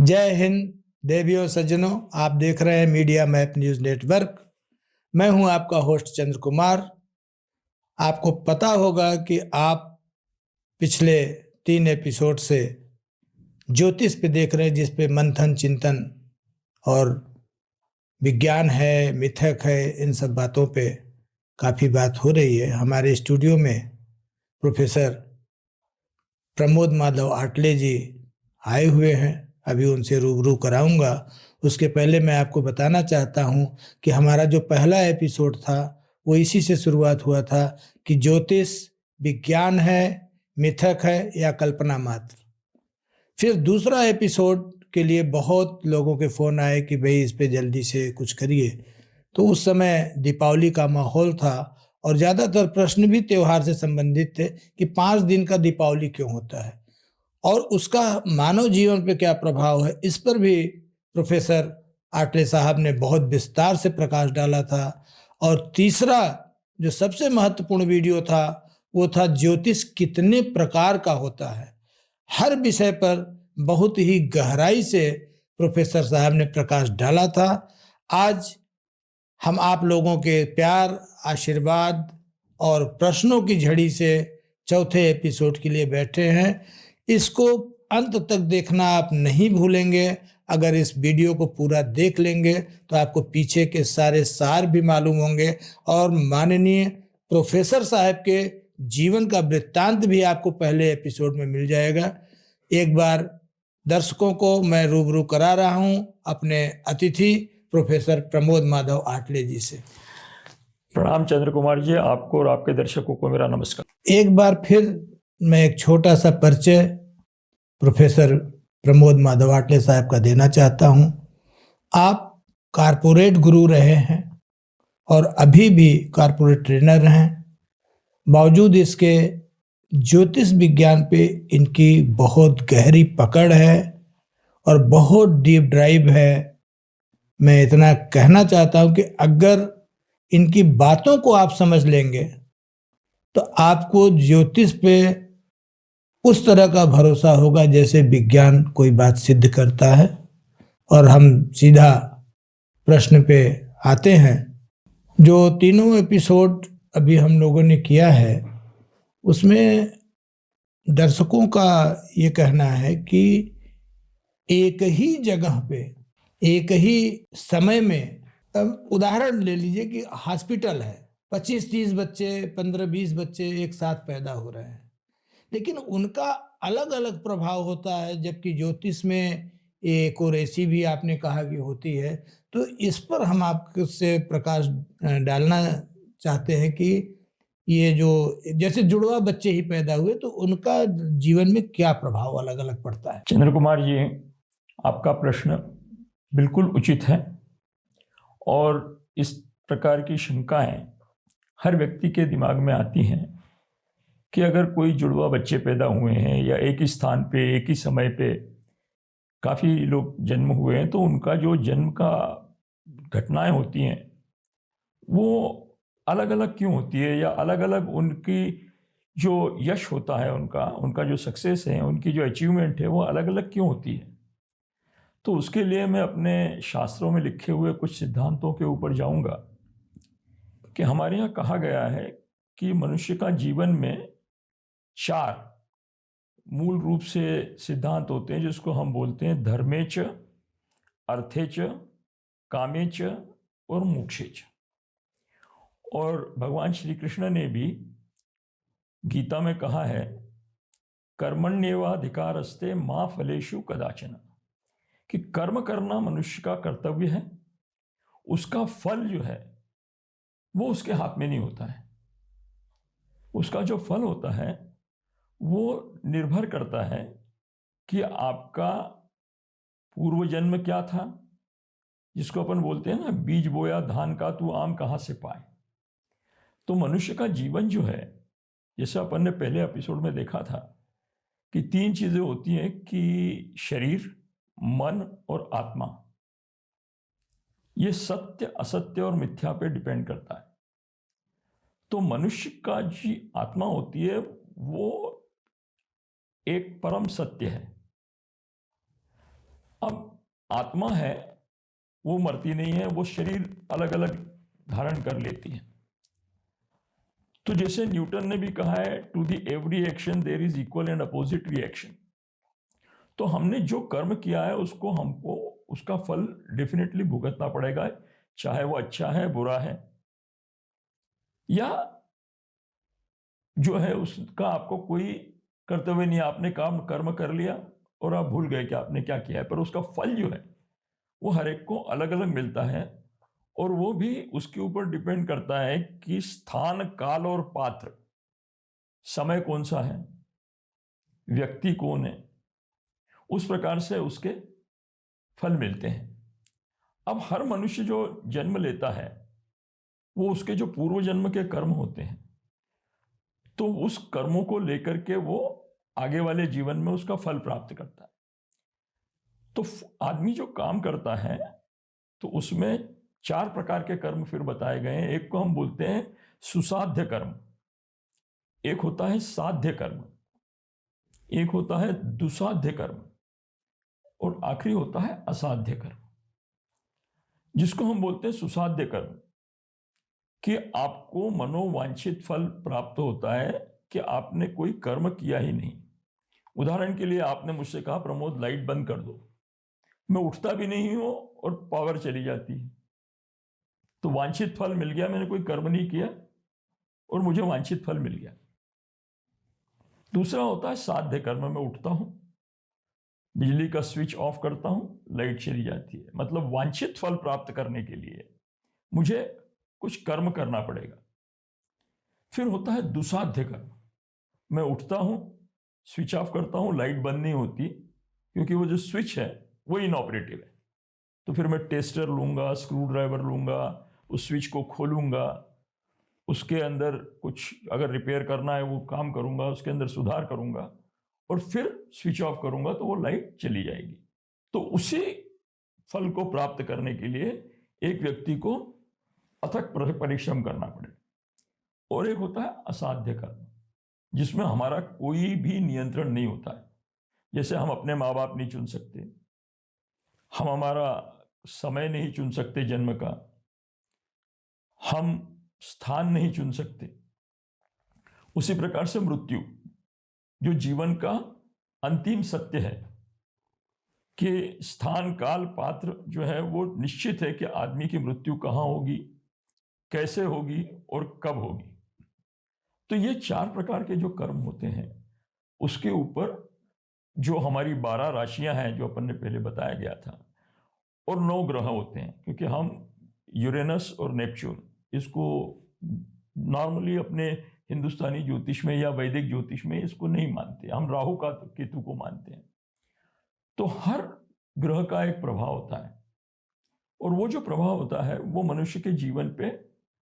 जय हिंद देवियों सज्जनों, आप देख रहे हैं मीडिया मैप न्यूज नेटवर्क। मैं हूं आपका होस्ट चंद्र कुमार। आपको पता होगा कि आप पिछले 3 एपिसोड से ज्योतिष पे देख रहे हैं, जिस पे मंथन चिंतन और विज्ञान है, मिथक है, इन सब बातों पे काफ़ी बात हो रही है। हमारे स्टूडियो में प्रोफेसर प्रमोद माधव आटले जी आए हुए हैं, अभी उनसे रूबरू कराऊंगा। उसके पहले मैं आपको बताना चाहता हूं कि हमारा जो पहला एपिसोड था वो इसी से शुरुआत हुआ था कि ज्योतिष विज्ञान है, मिथक है या कल्पना मात्र। फिर दूसरा एपिसोड के लिए बहुत लोगों के फ़ोन आए कि भाई इस पे जल्दी से कुछ करिए। तो उस समय दीपावली का माहौल था और ज़्यादातर प्रश्न भी त्यौहार से संबंधित थे कि 5 दिन का दीपावली क्यों होता है और उसका मानव जीवन पे क्या प्रभाव है। इस पर भी प्रोफेसर आटले साहब ने बहुत विस्तार से प्रकाश डाला था। और तीसरा जो सबसे महत्वपूर्ण वीडियो था वो था ज्योतिष कितने प्रकार का होता है। हर विषय पर बहुत ही गहराई से प्रोफेसर साहब ने प्रकाश डाला था। आज हम आप लोगों के प्यार, आशीर्वाद और प्रश्नों की झड़ी से चौथे एपिसोड के लिए बैठे हैं। इसको अंत तक देखना आप नहीं भूलेंगे। अगर इस वीडियो को पूरा देख लेंगे तो आपको पीछे के सारे सार भी मालूम होंगे और माननीय प्रोफेसर साहब के जीवन का वृत्तांत भी आपको पहले एपिसोड में मिल जाएगा। एक बार दर्शकों को मैं रूबरू करा रहा हूं अपने अतिथि प्रोफेसर प्रमोद माधव आटले जी से। प्रणाम चंद्र कुमार जी, आपको और आपके दर्शकों को मेरा नमस्कार। एक बार फिर मैं एक छोटा सा परिचय प्रोफेसर प्रमोद माधव आटले साहब का देना चाहता हूं। आप कारपोरेट गुरु रहे हैं और अभी भी कारपोरेट ट्रेनर हैं। बावजूद इसके ज्योतिष विज्ञान पे इनकी बहुत गहरी पकड़ है और बहुत डीप ड्राइव है। मैं इतना कहना चाहता हूं कि अगर इनकी बातों को आप समझ लेंगे तो आपको ज्योतिष पे उस तरह का भरोसा होगा जैसे विज्ञान कोई बात सिद्ध करता है। और हम सीधा प्रश्न पे आते हैं। जो तीनों एपिसोड अभी हम लोगों ने किया है उसमें दर्शकों का ये कहना है कि एक ही जगह पे एक ही समय में, उदाहरण ले लीजिए कि हॉस्पिटल है, 25-30 बच्चे, 15-20 बच्चे एक साथ पैदा हो रहे हैं, लेकिन उनका अलग अलग प्रभाव होता है। जबकि ज्योतिष में एक और ऐसी भी आपने कहा कि होती है। तो इस पर हम आपसे प्रकाश डालना चाहते हैं कि ये जो जैसे जुड़वा बच्चे ही पैदा हुए तो उनका जीवन में क्या प्रभाव अलग अलग पड़ता है। चंद्र कुमार जी, आपका प्रश्न बिल्कुल उचित है और इस प्रकार की शंकाएं हर व्यक्ति के दिमाग में आती हैं कि अगर कोई जुड़वा बच्चे पैदा हुए हैं या एक ही स्थान पे एक ही समय पे काफ़ी लोग जन्म हुए हैं तो उनका जो जन्म का घटनाएं होती हैं वो अलग अलग क्यों होती है, या अलग अलग उनकी जो यश होता है, उनका जो सक्सेस है, उनकी जो अचीवमेंट है वो अलग अलग क्यों होती है। तो उसके लिए मैं अपने शास्त्रों में लिखे हुए कुछ सिद्धांतों के ऊपर जाऊंगा कि हमारे यहाँ कहा गया है कि मनुष्य का जीवन में 4 मूल रूप से सिद्धांत होते हैं जिसको हम बोलते हैं धर्मेच, अर्थेच, कामेच और मोक्षेच। और भगवान श्री कृष्ण ने भी गीता में कहा है कर्मण्येवाधिकारस्ते मा फलेषु कदाचन, कि कर्म करना मनुष्य का कर्तव्य है, उसका फल जो है वो उसके हाथ में नहीं होता है। उसका जो फल होता है वो निर्भर करता है कि आपका पूर्व जन्म क्या था, जिसको अपन बोलते हैं ना, बीज बोया धान का तू आम कहाँ से पाए। तो मनुष्य का जीवन जो है, जैसे अपन ने पहले एपिसोड में देखा था कि 3 चीजें होती हैं कि शरीर, मन और आत्मा। ये सत्य, असत्य और मिथ्या पे डिपेंड करता है। तो मनुष्य का जी आत्मा होती है वो एक परम सत्य है। अब आत्मा है वो मरती नहीं है, वो शरीर अलग अलग धारण कर लेती है। तो जैसे न्यूटन ने भी कहा है, to the every action there is equal and opposite reaction. तो हमने जो कर्म किया है उसको हमको उसका फल डेफिनेटली भुगतना पड़ेगा, चाहे वो अच्छा है बुरा है, या जो है उसका आपको कोई कर्तव्य नहीं। आपने काम कर्म कर लिया और आप भूल गए कि आपने क्या किया है, पर उसका फल जो है वो हर एक को अलग अलग मिलता है। और वो भी उसके ऊपर डिपेंड करता है कि स्थान, काल और पात्र, समय कौन सा है, व्यक्ति कौन है, उस प्रकार से उसके फल मिलते हैं। अब हर मनुष्य जो जन्म लेता है वो उसके जो पूर्व जन्म के कर्म होते हैं, तो उस कर्मों को लेकर के वो आगे वाले जीवन में उसका फल प्राप्त करता है। तो आदमी जो काम करता है तो उसमें 4 प्रकार के कर्म फिर बताए गए हैं। एक को हम बोलते हैं सुसाध्य कर्म, एक होता है साध्य कर्म, एक होता है दुसाध्य कर्म, और आखिरी होता है असाध्य कर्म। जिसको हम बोलते हैं सुसाध्य कर्म, कि आपको मनोवांछित फल प्राप्त होता है कि आपने कोई कर्म किया ही नहीं। उदाहरण के लिए आपने मुझसे कहा, प्रमोद लाइट बंद कर दो, मैं उठता भी नहीं हूं और पावर चली जाती है, तो वांछित फल मिल गया, मैंने कोई कर्म नहीं किया और मुझे वांछित फल मिल गया। दूसरा होता है साध्य कर्म, मैं उठता हूं, बिजली का स्विच ऑफ करता हूं, लाइट चली जाती है, मतलब वांछित फल प्राप्त करने के लिए मुझे कुछ कर्म करना पड़ेगा। फिर होता है दुसाध्य कर्म, मैं उठता हूं, स्विच ऑफ करता हूं, लाइट बंद नहीं होती क्योंकि वो जो स्विच है वो इनऑपरेटिव है, तो फिर मैं टेस्टर लूंगा, स्क्रू ड्राइवर लूंगा, उस स्विच को खोलूंगा, उसके अंदर कुछ अगर रिपेयर करना है वो काम करूंगा, उसके अंदर सुधार करूंगा और फिर स्विच ऑफ करूंगा तो वो लाइट चली जाएगी। तो उसी फल को प्राप्त करने के लिए एक व्यक्ति को अथक परिश्रम करना पड़ेगा। और एक होता है असाध्य कर्म, जिसमें हमारा कोई भी नियंत्रण नहीं होता है। जैसे हम अपने माँ बाप नहीं चुन सकते, हम हमारा समय नहीं चुन सकते जन्म का, हम स्थान नहीं चुन सकते। उसी प्रकार से मृत्यु, जो जीवन का अंतिम सत्य है कि स्थान, काल, पात्र जो है वो निश्चित है कि आदमी की मृत्यु कहाँ होगी, कैसे होगी और कब होगी। तो ये 4 प्रकार के जो कर्म होते हैं उसके ऊपर जो हमारी 12 राशियां हैं जो अपन ने पहले बताया गया था, और 9 ग्रह होते हैं, क्योंकि हम यूरेनस और नेपच्यून इसको नॉर्मली अपने हिंदुस्तानी ज्योतिष में या वैदिक ज्योतिष में इसको नहीं मानते, हम राहु का केतु को मानते हैं। तो हर ग्रह का एक प्रभाव होता है और वो जो प्रभाव होता है वो मनुष्य के जीवन पे,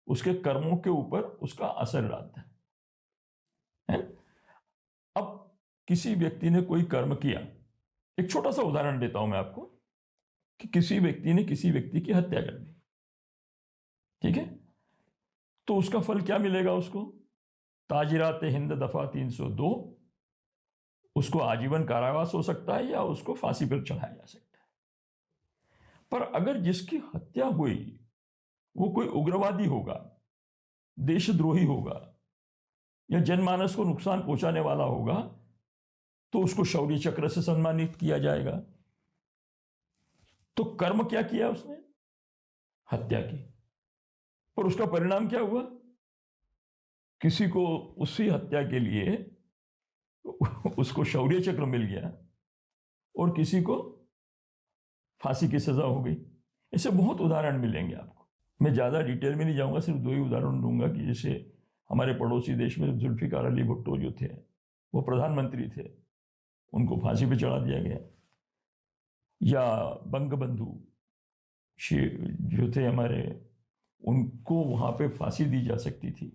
उसके कर्मों के ऊपर उसका असर डालता है। अब किसी व्यक्ति ने कोई कर्म किया, एक छोटा सा उदाहरण देता हूं मैं आपको, कि किसी व्यक्ति ने किसी व्यक्ति की हत्या कर दी, ठीक है, तो उसका फल क्या मिलेगा उसको? ताजिरात हिंद दफा 302, उसको आजीवन कारावास हो सकता है या उसको फांसी पर चढ़ाया जा सकता है। पर अगर जिसकी हत्या हुई वो कोई उग्रवादी होगा, देशद्रोही होगा या जनमानस को नुकसान पहुंचाने वाला होगा, तो उसको शौर्य चक्र से सम्मानित किया जाएगा। तो कर्म क्या किया उसने? हत्या की, और उसका परिणाम क्या हुआ? किसी को उसी हत्या के लिए उसको शौर्य चक्र मिल गया और किसी को फांसी की सजा हो गई। ऐसे बहुत उदाहरण मिलेंगे आपको। मैं ज्यादा डिटेल में नहीं जाऊंगा, सिर्फ 2 ही उदाहरण दूंगा कि जैसे हमारे पड़ोसी देश में जुल्फिकार अली भुट्टो जो थे, वो प्रधानमंत्री थे, उनको फांसी पे चढ़ा दिया गया, या बंगबंधु जो थे हमारे, उनको वहां पे फांसी दी जा सकती थी,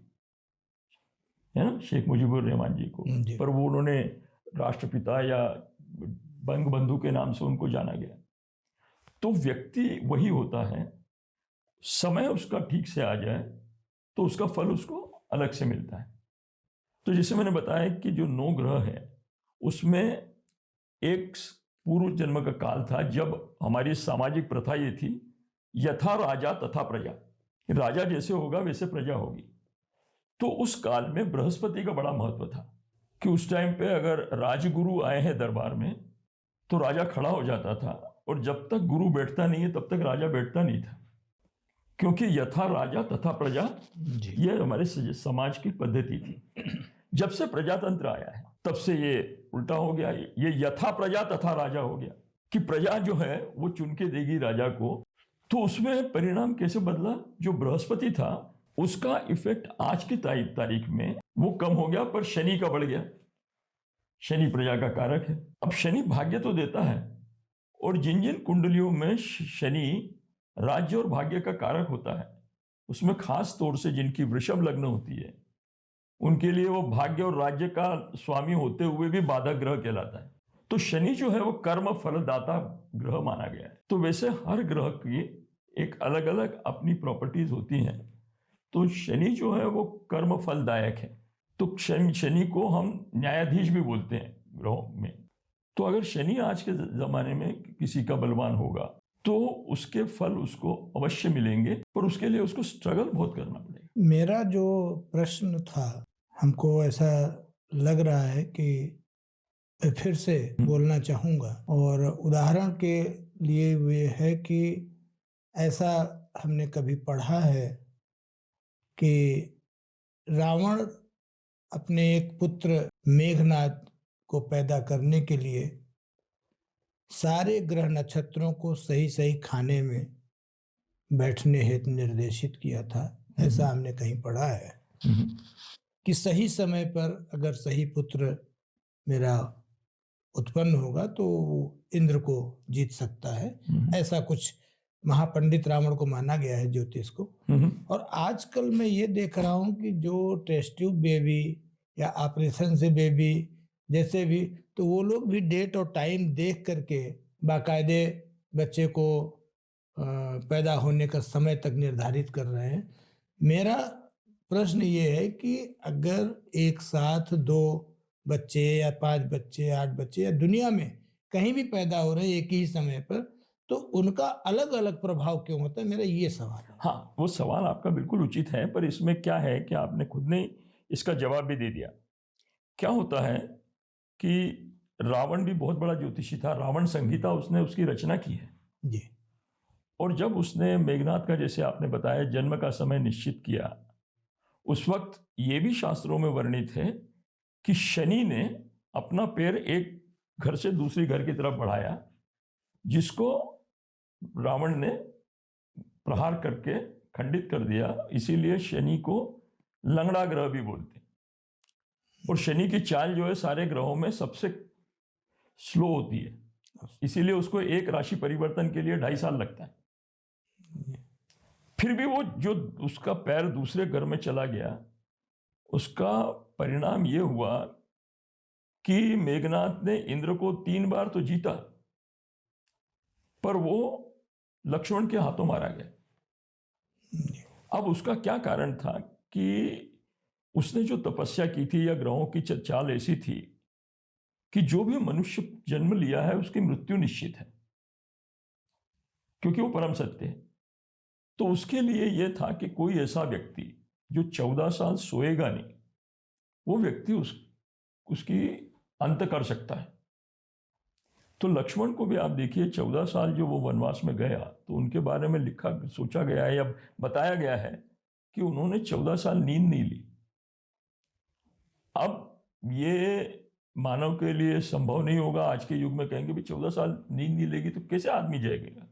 है ना, शेख मुजीबुर रहमान जी को, पर वो उन्होंने राष्ट्रपिता या बंगबंधु के नाम से उनको जाना गया। तो व्यक्ति वही होता है, समय उसका ठीक से आ जाए तो उसका फल उसको अलग से मिलता है। तो जैसे मैंने बताया कि जो 9 ग्रह है उसमें एक पूर्व जन्म का काल था जब हमारी सामाजिक प्रथा ये थी, यथा राजा तथा प्रजा, राजा जैसे होगा वैसे प्रजा होगी। तो उस काल में बृहस्पति का बड़ा महत्व था कि उस टाइम पे अगर राजगुरु आए हैं दरबार में तो राजा खड़ा हो जाता था, और जब तक गुरु बैठता नहीं है तब तक राजा बैठता नहीं था, क्योंकि यथा राजा तथा प्रजा ये हमारे समाज की पद्धति थी। जब से प्रजातंत्र आया है तब से ये उल्टा हो गया, ये यथा प्रजा तथा राजा हो गया कि प्रजा जो है वो चुन के देगी राजा को। तो उसमें परिणाम कैसे बदला, जो बृहस्पति था उसका इफेक्ट आज की तारीख में वो कम हो गया, पर शनि का बढ़ गया। शनि प्रजा का कारक है। अब शनि भाग्य तो देता है, और जिन जिन कुंडलियों में शनि राज्य और भाग्य का कारक होता है, उसमें खास तौर से जिनकी वृषभ लग्न होती है उनके लिए वो भाग्य और राज्य का स्वामी होते हुए भी बाधक ग्रह कहलाता है। तो शनि जो है वो कर्म फलदाता ग्रह माना गया है। तो वैसे हर ग्रह की एक अलग अलग अपनी प्रॉपर्टीज होती हैं। तो शनि जो है वो कर्म फलदायक है। तो शनि को हम न्यायाधीश भी बोलते हैं ग्रहों में। तो अगर शनि आज के जमाने में किसी का बलवान होगा तो उसके फल उसको अवश्य मिलेंगे, पर उसके लिए उसको स्ट्रगल बहुत करना पड़ेगा। मेरा जो प्रश्न था, हमको ऐसा लग रहा है कि फिर से बोलना चाहूँगा, और उदाहरण के लिए ये है कि ऐसा हमने कभी पढ़ा है कि रावण अपने एक पुत्र मेघनाद को पैदा करने के लिए सारे ग्रह नक्षत्रों को सही सही खाने में बैठने हेतु निर्देशित किया था। ऐसा हमने कहीं पढ़ा है कि सही समय पर अगर सही पुत्र मेरा उत्पन्न होगा तो इंद्र को जीत सकता है। ऐसा कुछ महापंडित रावण को माना गया है, ज्योतिष को। और आजकल मैं ये देख रहा हूँ कि जो टेस्ट ट्यूब बेबी या ऑपरेशन से बेबी जैसे भी, तो वो लोग भी डेट और टाइम देख करके बाकायदे बच्चे को पैदा होने का समय तक निर्धारित कर रहे हैं। मेरा प्रश्न ये है कि अगर एक साथ 2 बच्चे या 5 बच्चे, 8 बच्चे या दुनिया में कहीं भी पैदा हो रहे हैं एक ही समय पर, तो उनका अलग अलग प्रभाव क्यों होता है, मेरा ये सवाल है। हाँ, वो सवाल आपका बिल्कुल उचित है, पर इसमें क्या है कि आपने खुद ने इसका जवाब भी दे दिया। क्या होता है कि रावण भी बहुत बड़ा ज्योतिषी था। रावण संहिता उसने उसकी रचना की है जी। और जब उसने मेघनाद का, जैसे आपने बताया, जन्म का समय निश्चित किया, उस वक्त ये भी शास्त्रों में वर्णित है कि शनि ने अपना पैर एक घर से दूसरी घर की तरफ बढ़ाया, जिसको रावण ने प्रहार करके खंडित कर दिया। इसीलिए शनि को लंगड़ा ग्रह भी बोलते हैं। और शनि की चाल जो है सारे ग्रहों में सबसे स्लो होती है, इसीलिए उसको एक राशि परिवर्तन के लिए 2.5 साल लगता है। फिर भी वो जो उसका पैर दूसरे घर में चला गया, उसका परिणाम ये हुआ कि मेघनाद ने इंद्र को 3 बार तो जीता, पर वो लक्ष्मण के हाथों मारा गया। अब उसका क्या कारण था कि उसने जो तपस्या की थी, या ग्रहों की चाल ऐसी थी कि जो भी मनुष्य जन्म लिया है उसकी मृत्यु निश्चित है, क्योंकि वो परम सत्य है। तो उसके लिए यह था कि कोई ऐसा व्यक्ति जो 14 साल सोएगा नहीं, वो व्यक्ति उसकी अंत कर सकता है। तो लक्ष्मण को भी आप देखिए, 14 साल जो वो वनवास में गया, तो उनके बारे में सोचा गया है या बताया गया है कि उन्होंने 14 साल नींद नहीं ली। अब ये मानव के लिए संभव नहीं होगा। आज के युग में कहेंगे भी 14 साल नींद नहीं लेगी तो कैसे आदमी जाएगा।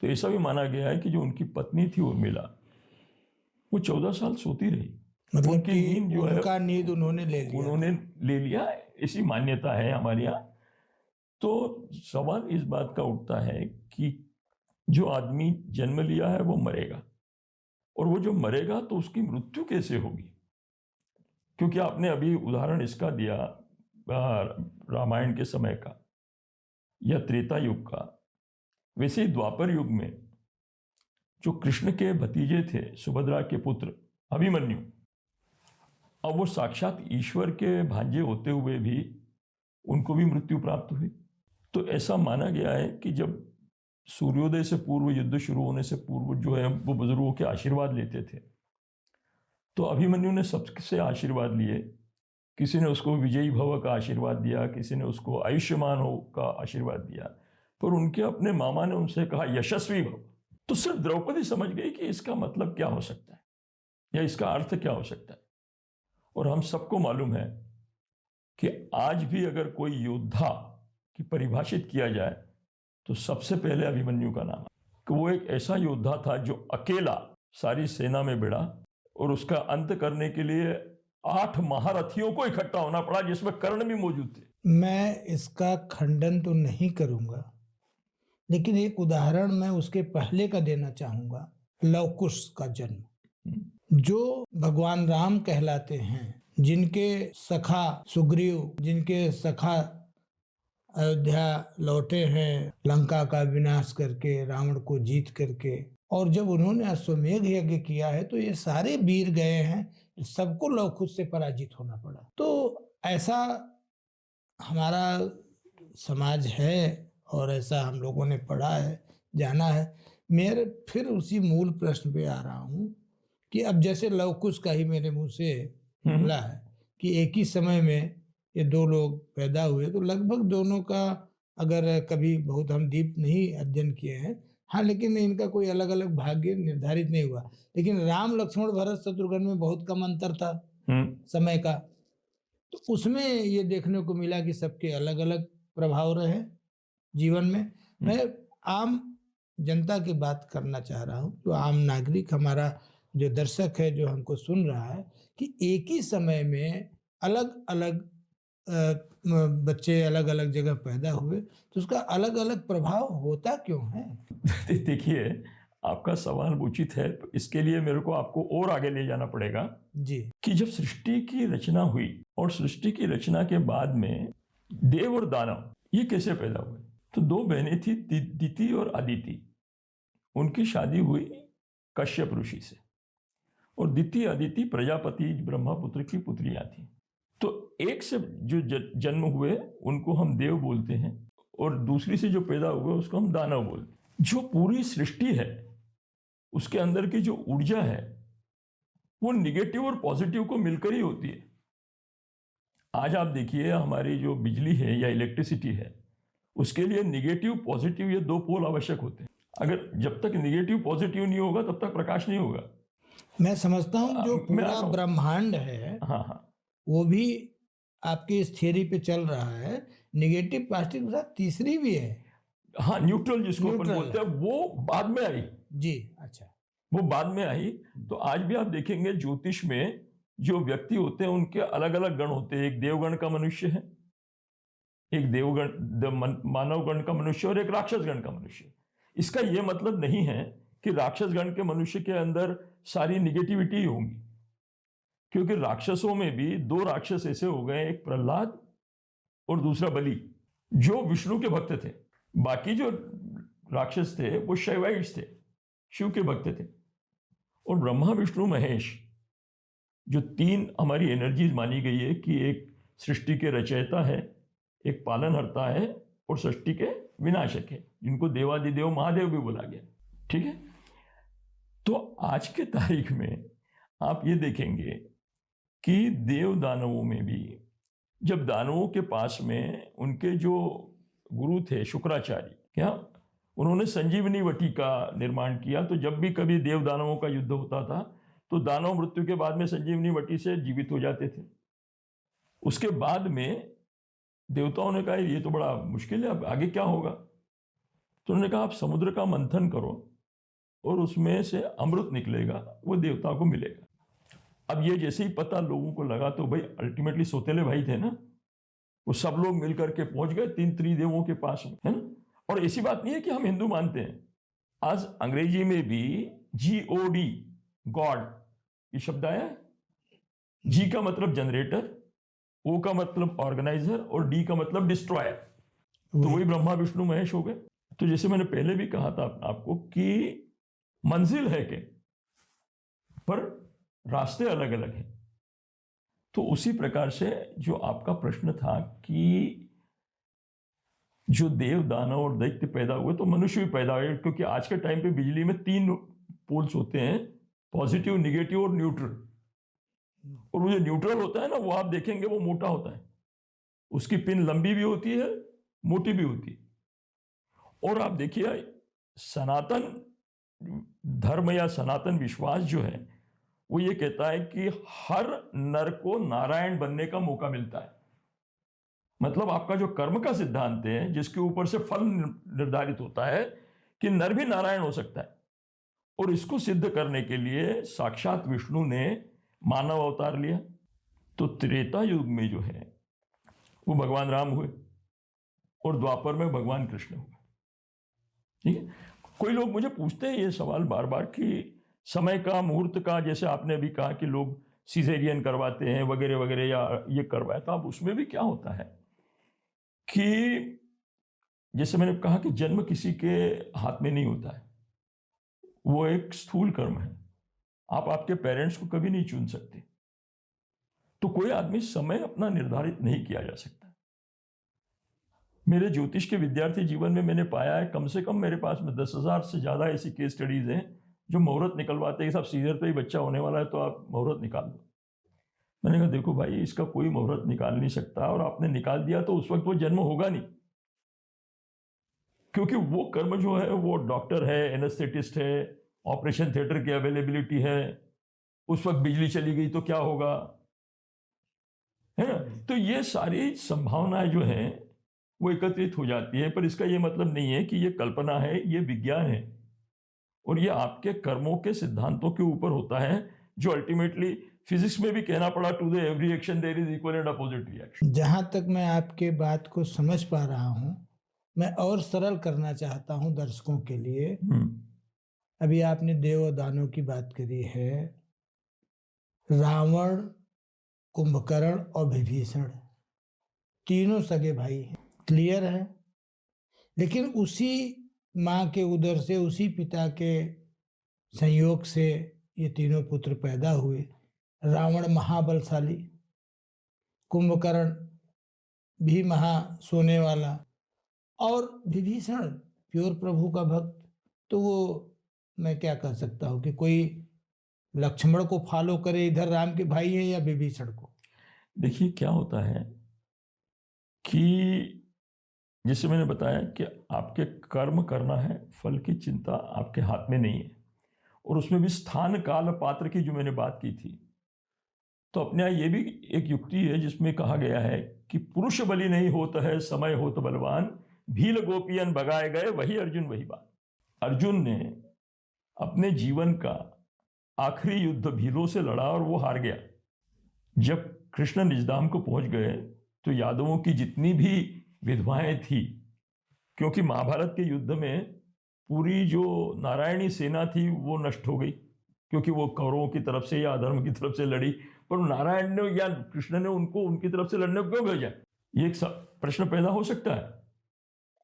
तो ऐसा भी माना गया है कि जो उनकी पत्नी थी उर्मिला, वो 14 साल सोती रही। मतलब उनकी नींद जो है, उनका नींद उन्होंने ले लिया, ऐसी मान्यता है हमारे यहाँ। तो सवाल इस बात का उठता है कि जो आदमी जन्म लिया है वो मरेगा, और वो जो मरेगा तो उसकी मृत्यु कैसे होगी। क्योंकि आपने अभी उदाहरण इसका दिया रामायण के समय का या त्रेता युग का, वैसे ही द्वापर युग में जो कृष्ण के भतीजे थे, सुभद्रा के पुत्र अभिमन्यु, अब वो साक्षात ईश्वर के भांजे होते हुए भी उनको भी मृत्यु प्राप्त हुई। तो ऐसा माना गया है कि जब सूर्योदय से पूर्व, युद्ध शुरू होने से पूर्व जो है वो बुजुर्गों के आशीर्वाद लेते थे, तो अभिमन्यु ने सबसे आशीर्वाद लिए। किसी ने उसको विजयी भव का आशीर्वाद दिया, किसी ने उसको आयुष्मान हो का आशीर्वाद दिया, पर उनके अपने मामा ने उनसे कहा यशस्वी भव। तो सिर्फ द्रौपदी समझ गई कि इसका मतलब क्या हो सकता है या इसका अर्थ क्या हो सकता है। और हम सबको मालूम है कि आज भी अगर कोई योद्धा की परिभाषित किया जाए तो सबसे पहले अभिमन्यु का नाम है, कि वो एक ऐसा योद्धा था जो अकेला सारी सेना में भिड़ा और उसका अंत करने के लिए 8 महारथियों को इकट्ठा होना पड़ा, जिसमें कर्ण भी मौजूद थे। मैं इसका खंडन तो नहीं करूंगा, लेकिन एक उदाहरण मैं उसके पहले का देना चाहूंगा। लवकुश का जन्म, जो भगवान राम कहलाते हैं, जिनके सखा सुग्रीव, जिनके सखा अयोध्या लौटे हैं लंका का विनाश करके, रावण को जीत करके, और जब उन्होंने अश्वमेध यज्ञ किया है तो ये सारे वीर गए हैं, सबको लवकुश से पराजित होना पड़ा। तो ऐसा हमारा समाज है और ऐसा हम लोगों ने पढ़ा है, जाना है। मेरे फिर उसी मूल प्रश्न पे आ रहा हूँ कि अब जैसे लवकुश का ही मेरे मुंह से निकला है कि एक ही समय में ये 2 लोग पैदा हुए, तो लगभग दोनों का, अगर कभी बहुत हम डीप नहीं अध्ययन किए हैं, हाँ, लेकिन इनका कोई अलग अलग भाग्य निर्धारित नहीं हुआ। लेकिन राम लक्ष्मण भरत शत्रुघ्न में बहुत कम अंतर था समय का, तो उसमें ये देखने को मिला कि सबके अलग अलग प्रभाव रहे जीवन में। मैं आम जनता की बात करना चाह रहा हूँ, जो आम नागरिक, हमारा जो दर्शक है, जो हमको सुन रहा है, कि एक ही समय में अलग अलग बच्चे अलग अलग जगह पैदा हुए, तो उसका अलग अलग प्रभाव होता क्यों है? देखिए, आपका सवाल उचित है। इसके लिए मेरे को आपको और आगे ले जाना पड़ेगा जी, कि जब सृष्टि की रचना हुई और सृष्टि की रचना के बाद में देव और दानव ये कैसे पैदा हुए। तो 2 बहनें थी, दिति और अदिति। उनकी शादी हुई कश्यप ऋषि से, और दिति अदिति प्रजापति ब्रह्मपुत्र की पुत्रियां थी। तो एक से जो जन्म हुए उनको हम देव बोलते हैं, और दूसरी से जो पैदा हुए उसको हम दानव बोलते हैं। जो पूरी सृष्टि है उसके अंदर की जो ऊर्जा है वो निगेटिव और पॉजिटिव को मिलकर ही होती है। आज आप देखिए, हमारी जो बिजली है या इलेक्ट्रिसिटी है, उसके लिए निगेटिव पॉजिटिव ये 2 पोल आवश्यक होते हैं। अगर जब तक निगेटिव पॉजिटिव नहीं होगा तब तक प्रकाश नहीं होगा। मैं समझता हूँ जो पूरा ब्रह्मांड है, हाँ, वो भी आपकी इस थियरी पे चल रहा है, निगेटिव पॉजिटिव के साथ तीसरी भी है। हाँ, न्यूट्रल जिसको अपन बोलते हैं, वो बाद में आई। जी, अच्छा, वो बाद में आई। तो आज भी आप देखेंगे ज्योतिष में जो व्यक्ति होते हैं उनके अलग अलग गण होते हैं। एक देवगण का मनुष्य है, एक देवगण मानव गण का मनुष्य, और एक राक्षस गण का मनुष्य। इसका यह मतलब नहीं है कि राक्षस गण के मनुष्य के अंदर सारी निगेटिविटी होंगी, क्योंकि राक्षसों में भी 2 राक्षस ऐसे हो गए, एक प्रहलाद और दूसरा बलि, जो विष्णु के भक्त थे। बाकी जो राक्षस थे वो शैवाइट्स थे, शिव के भक्त थे। और ब्रह्मा विष्णु महेश जो 3 हमारी एनर्जीज मानी गई है कि एक सृष्टि के रचयिता है, एक पालनहर्ता है और सृष्टि के विनाशक है, जिनको देवादिदेव महादेव भी बोला गया। ठीक है। तो आज के तारीख में आप ये देखेंगे कि देव दानवों में भी, जब दानवों के पास में उनके जो गुरु थे शुक्राचार्य, क्या उन्होंने संजीवनी वटी का निर्माण किया, तो जब भी कभी देव दानवों का युद्ध होता था तो दानव मृत्यु के बाद में संजीवनी वटी से जीवित हो जाते थे। उसके बाद में देवताओं ने कहा ये तो बड़ा मुश्किल है, अब आगे क्या होगा। तो उन्होंने कहा आप समुद्र का मंथन करो और उसमें से अमृत निकलेगा, वो देवता को मिलेगा। अब ये जैसे ही पता लोगों को लगा, तो भाई अल्टीमेटली सौतेले भाई थे ना, वो सब लोग मिलकर के पहुंच गए 3 त्रिदेवों के पास में, है ना। और ऐसी बात नहीं है कि हम हिंदू मानते हैं, आज अंग्रेजी में भी GOD गॉड ये शब्द आया है। G का मतलब जनरेटर, O का मतलब ऑर्गेनाइजर और D का मतलब डिस्ट्रॉयर। तो वही ब्रह्मा विष्णु महेश हो गए। तो जैसे मैंने पहले भी कहा था आपको कि मंजिल है के, पर रास्ते अलग अलग हैं। तो उसी प्रकार से जो आपका प्रश्न था कि जो देव, दानव और दैत्य पैदा हुए तो मनुष्य भी पैदा हुए, क्योंकि आज के टाइम पे बिजली में 3 पोल्स होते हैं, पॉजिटिव, निगेटिव और न्यूट्रल। और वो जो न्यूट्रल होता है ना, वो आप देखेंगे वो मोटा होता है, उसकी पिन लंबी भी होती है, मोटी भी होती है। और आप देखिए सनातन धर्म या सनातन विश्वास जो है वो ये कहता है कि हर नर को नारायण बनने का मौका मिलता है। मतलब आपका जो कर्म का सिद्धांत है, जिसके ऊपर से फल निर्धारित होता है कि नर भी नारायण हो सकता है, और इसको सिद्ध करने के लिए साक्षात विष्णु ने मानव अवतार लिया। तो त्रेता युग में जो है वो भगवान राम हुए और द्वापर में भगवान कृष्ण हुए। ठीक है। कोई लोग मुझे पूछते हैं ये सवाल बार बार कि समय का, मुहूर्त का, जैसे आपने अभी कहा कि लोग सीजेरियन करवाते हैं वगैरह वगैरह, या ये करवाया, तो अब उसमें भी क्या होता है कि जैसे मैंने कहा कि जन्म किसी के हाथ में नहीं होता है, वो एक स्थूल कर्म है। आप आपके पेरेंट्स को कभी नहीं चुन सकते, तो कोई आदमी समय अपना निर्धारित नहीं किया जा सकता। मेरे ज्योतिष के विद्यार्थी जीवन में मैंने पाया है, कम से कम मेरे पास में 10,000 से ज़्यादा ऐसी केस स्टडीज़ हैं जो मुहूर्त निकलवाते हैं, साहब सीजर पे ही बच्चा होने वाला है तो आप मुहूर्त निकाल दो। मैंने कहा देखो भाई, इसका कोई मुहूर्त निकाल नहीं सकता, और आपने निकाल दिया तो उस वक्त वो जन्म होगा नहीं, क्योंकि वो कर्म जो है वो डॉक्टर है, एनेस्थेटिस्ट है, ऑपरेशन थिएटर की अवेलेबिलिटी है, उस वक्त बिजली चली गई तो क्या होगा, है ना। तो ये सारी संभावनाएं जो हैं वो एकत्रित हो जाती है, पर इसका ये मतलब नहीं है कि ये कल्पना है, ये विज्ञान है, और ये आपके कर्मों के सिद्धांतों के ऊपर होता है, जो अल्टीमेटली फिजिक्स में भी कहना पड़ा, to the every action there is equal and opposite reaction. जहां तक मैं आपके बात को समझ पा रहा हूं, मैं और सरल करना चाहता हूं दर्शकों के लिए। अभी आपने देव और दानव की बात करी है, रावण, कुंभकर्ण और विभीषण तीनों सगे भाई हैं, क्लियर है। लेकिन उसी माँ के उदर से, उसी पिता के संयोग से ये तीनों पुत्र पैदा हुए। रावण महाबलशाली, कुंभकर्ण भी महा सोने वाला, और विभीषण प्योर प्रभु का भक्त। तो वो मैं क्या कर सकता हूँ कि कोई लक्ष्मण को फॉलो करे, इधर राम के भाई है, या विभीषण को। देखिए क्या होता है कि जैसे मैंने बताया कि आपके कर्म करना है, फल की चिंता आपके हाथ में नहीं है, और उसमें भी स्थान, काल, पात्र की जो मैंने बात की थी, तो अपने यहाँ ये भी एक युक्ति है जिसमें कहा गया है कि पुरुष बलि नहीं होता है, समय होत बलवान, भील गोपियन भगाए गए, वही अर्जुन वही बात। अर्जुन ने अपने जीवन का आखिरी युद्ध भीलों से लड़ा और वो हार गया। जब कृष्ण निजधाम को पहुंच गए तो यादवों की जितनी भी विधवाएं थी, क्योंकि महाभारत के युद्ध में पूरी जो नारायणी सेना थी वो नष्ट हो गई, क्योंकि वो कौरवों की तरफ से या अधर्म की तरफ से लड़ी, पर नारायण ने या कृष्ण ने उनको उनकी तरफ से लड़ने को क्यों भेजा? ये एक प्रश्न पैदा हो सकता है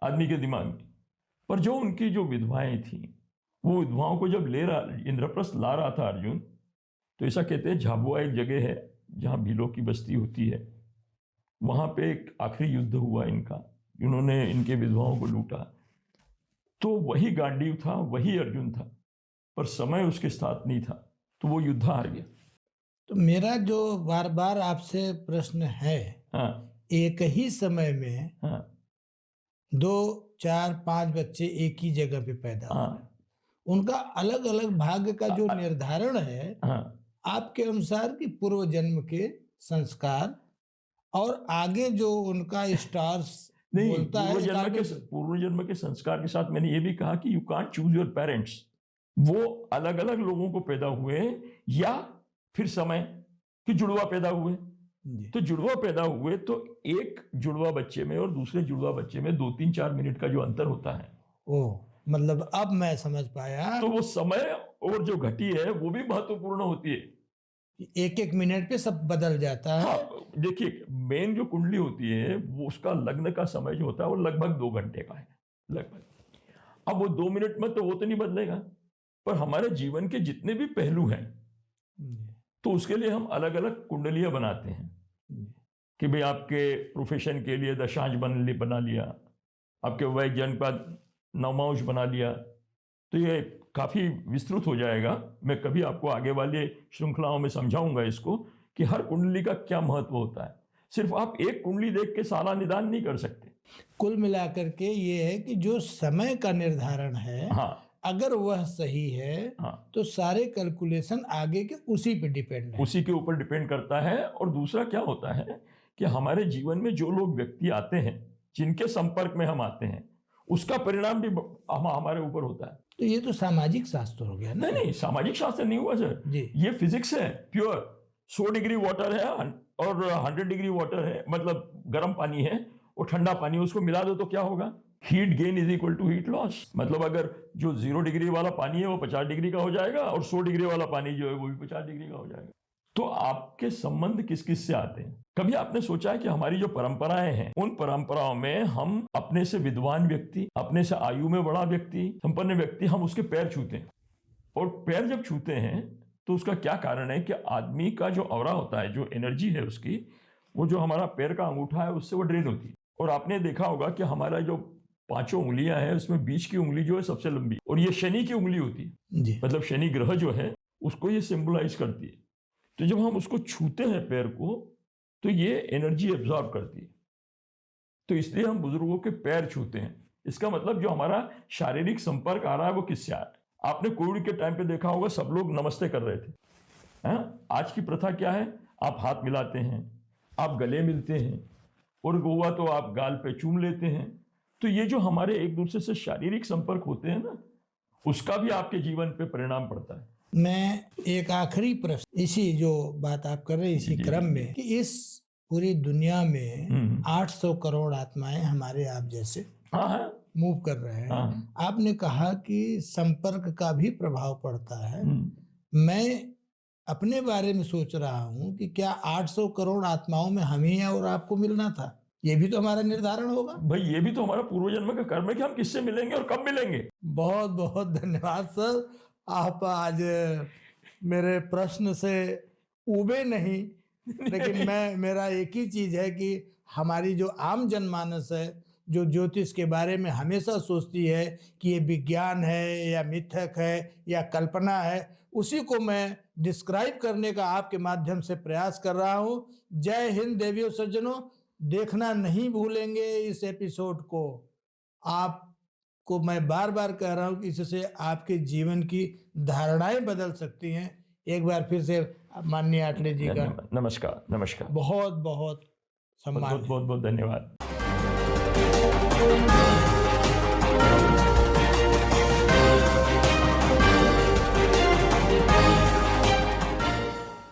आदमी के दिमाग में। पर जो उनकी जो विधवाएं थी, वो विधवाओं को जब इंद्रप्रस्थ ला रहा था अर्जुन, तो ऐसा कहते हैं झाबुआ एक जगह है जहाँ भीलों की बस्ती होती है, वहां पे एक आखिरी युद्ध हुआ इनका, इन्होंने इनके विधवाओं को लूटा। तो वही गांडीव था, वही अर्जुन था, पर समय उसके साथ नहीं था, तो वो युद्ध हार गया। तो मेरा जो बार बार आपसे प्रश्न है, हाँ, एक ही समय में हाँ, 2, 4, 5 बच्चे एक ही जगह पे पैदा हुए, हाँ, उनका अलग अलग भाग्य का जो निर्धारण है, हाँ, आपके अनुसार कि पूर्व जन्म के संस्कार और आगे जो उनका स्टार्स नहीं, बोलता है, पूर्व जन्म के संस्कार के साथ मैंने ये भी कहा कि you can't choose your parents. वो अलग अलग लोगों को पैदा हुए, या फिर समय कि जुड़वा पैदा हुए। तो जुड़वा पैदा हुए तो एक जुड़वा बच्चे में और दूसरे जुड़वा बच्चे में 2-3-4 मिनट का जो अंतर होता है। ओ, मतलब अब मैं समझ पाया। तो वो समय और जो घटी है वो भी महत्वपूर्ण होती है, एक एक मिनट पे सब बदल जाता है। हाँ, देखिए मेन जो कुंडली होती है वो उसका लग्न का समय जो होता है वो लगभग 2 घंटे का है, लगभग। अब वो 2 मिनट में तो वो तो नहीं बदलेगा, पर हमारे जीवन के जितने भी पहलू हैं तो उसके लिए हम अलग अलग कुंडलियां बनाते हैं कि भाई आपके प्रोफेशन के लिए दशांश बना लिया, आपके वैज्ञानिक बाद नवमांश बना लिया, तो ये काफ़ी विस्तृत हो जाएगा। मैं कभी आपको आगे वाले श्रृंखलाओं में समझाऊंगा इसको कि हर कुंडली का क्या महत्व होता है। सिर्फ आप एक कुंडली देख के सारा निदान नहीं कर सकते। कुल मिलाकर के ये है कि जो समय का निर्धारण है, हाँ, अगर वह सही है, हाँ, तो सारे कैलकुलेशन आगे के उसी पे डिपेंड है। उसी के ऊपर डिपेंड करता है। और दूसरा क्या होता है कि हमारे जीवन में जो लोग व्यक्ति आते हैं, जिनके संपर्क में हम आते हैं, उसका परिणाम भी हमारे ऊपर होता है। तो ये तो सामाजिक शास्त्र हो गया ना? नहीं, सामाजिक शास्त्र नहीं हुआ सर जी। ये फिजिक्स है प्योर। 100 डिग्री वाटर है और 100 डिग्री वाटर है, मतलब गर्म पानी है और ठंडा पानी, उसको मिला दो तो क्या होगा? Heat gain is equal to heat loss. मतलब अगर जो 0 डिग्री वाला पानी है वो 50 डिग्री का हो जाएगा और 100 डिग्री वाला पानी जो है वो भी 50 डिग्री का हो जाएगा। तो आपके संबंध किस किस से आते हैं? कभी आपने सोचा है कि हमारी जो परंपराएं हैं, उन परंपराओं में हम अपने से विद्वान व्यक्ति, अपने से आयु में बड़ा व्यक्ति, संपन्न व्यक्ति, हम उसके पैर छूते हैं। और पैर जब छूते हैं तो उसका क्या कारण है कि आदमी का जो ऑरा होता है, जो एनर्जी है उसकी, वो जो हमारा पैर का अंगूठा है उससे वो ड्रेन होती है। और आपने देखा होगा कि हमारा जो 5 उंगलियां हैं उसमें बीच की उंगली जो है सबसे लंबी, और ये शनि की उंगली होती है जी। मतलब शनि ग्रह जो है उसको ये सिंबलाइज करती है। तो जब हम उसको छूते हैं पैर को, तो ये एनर्जी एब्जॉर्ब करती है। तो इसलिए हम बुजुर्गों के पैर छूते हैं। इसका मतलब जो हमारा शारीरिक संपर्क आ रहा है वो किससे आ रहा है? आपने कोविड के टाइम पे देखा होगा सब लोग नमस्ते कर रहे थे। आज की प्रथा क्या है? आप हाथ मिलाते हैं, आप गले मिलते हैं, और गोवा तो आप गाल पे चूम लेते हैं। तो ये जो हमारे एक दूसरे से शारीरिक संपर्क होते हैं ना, उसका भी आपके जीवन पे परिणाम पड़ता है। मैं एक आखिरी प्रश्न, इसी जो बात आप कर रहे हैं इसी क्रम में, कि इस पूरी दुनिया में 800 करोड़ आत्माएं हमारे आप जैसे मूव कर रहे हैं। आपने कहा कि संपर्क का भी प्रभाव पड़ता है। मैं अपने बारे में सोच रहा हूं कि क्या 800 करोड़ आत्माओं में हम ही और आपको मिलना था? ये भी तो हमारा निर्धारण होगा भाई। ये भी तो हमारा पूर्व जन्म का कर्म है कि हम किससे मिलेंगे और कब मिलेंगे। बहुत बहुत धन्यवाद सर, आप आज मेरे प्रश्न से उबे नहीं। लेकिन मेरा एक ही चीज है कि हमारी जो आम जनमानस है, जो ज्योतिष के बारे में हमेशा सोचती है कि ये विज्ञान है या मिथक है या कल्पना है, उसी को मैं डिस्क्राइब करने का आपके माध्यम से प्रयास कर रहा हूँ। जय हिंद देवियों सज्जनों, देखना नहीं भूलेंगे इस एपिसोड को। आपको मैं बार बार कह रहा हूँ कि इससे आपके जीवन की धारणाएं बदल सकती हैं। एक बार फिर से माननीय आठले जी का नमस्कार। नमस्कार, बहुत बहुत सम्मान। बहुत बहुत धन्यवाद।